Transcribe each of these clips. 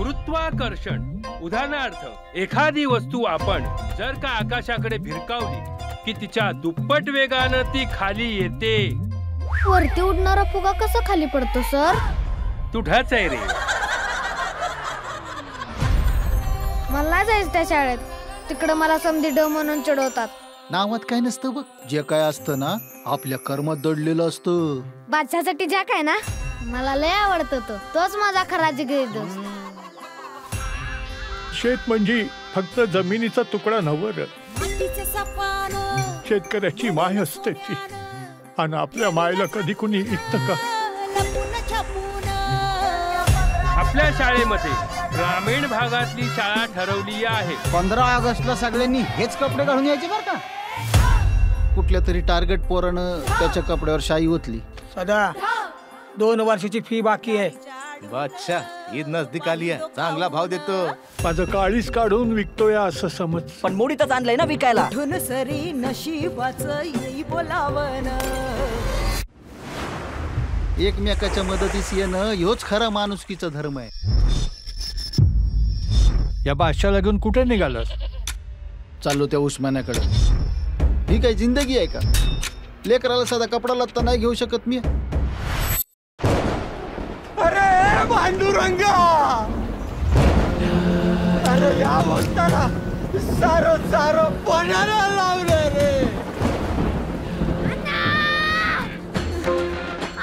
गुरुत्वाकर्षण. उदाहरणार्थ एखादी वस्तू आपण जर का आकाशाकडे भिरकावली की तिच्या दुप्पट वेगानं ती खाली येते. वरती उडणारा फुगा कसा खाली पडतो सर? तू ढाच आहे रे. मला जायचं त्या शाळेत. तिकडं मला समधी ड म्हणून चिडवतात. नावात काय नसतं बघ. जे काय असतं ना आपल्या कर्मात दडलेलं असतं. बादशासाठी ज्या काय ना मला लय आवडतो तोच माझा खरा जिगरी दोस्त. शेत म्हणजे फक्त जमिनीचा तुकडा नव्हे. शेतकऱ्याची माय असते ती. आणि आपल्या मायला कधी कुणी ऐकतं का? आपल्या शाळेमध्ये ग्रामीण भागातली शाळा ठरवली आहे. 15 ऑगस्टला सगळ्यांनी हेच कपडे घालून यायचे बर का. कुठल्या तरी टार्गेट पोरानं त्याच्या कपड्यावर शाई ओतली. सदा 2 वर्षाची फी बाकी आहे. बादशाह ईद नजदीक आली आहे. चांगला भाव देतो. माझं काळीच काढून विकतोय असं समज. पण मोडीतच आणलंय ना विकायला. सरी नशिबाचं येई बोलावन. एकमेकाच्या मदतीस येणं ह्योच खरा माणुसकीचा धर्म आहे. या बादशाला घेऊन कुठे निघालास? चाललो त्या उस्मानाकडे. ही काय जिंदगी आहे का? लेकराला साधा कपडा लत्ता नाही घेऊ शकत मी. अरे पांडुरंगा, अरे या भक्ताला सारं सारं पणाला लावलं रे.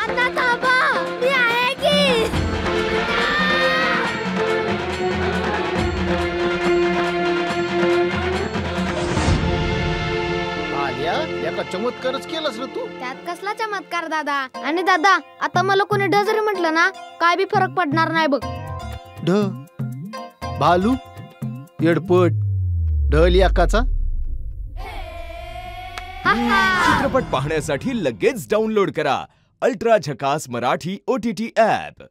अण्णा थांबा, मी आहे की. आल्या एका चमत्कारच केलास रे तू. त्यात कसला चमत्कार दादा. आणि दादा आता मला कोणी ढ जरी म्हटलं ना काय बी फरक पडणार नाही बघ. ढ भालू येडपट ढल एकाचा. चित्रपट पाहण्यासाठी लगेच डाउनलोड करा अल्ट्रा झकास मराठी OTT ॲप.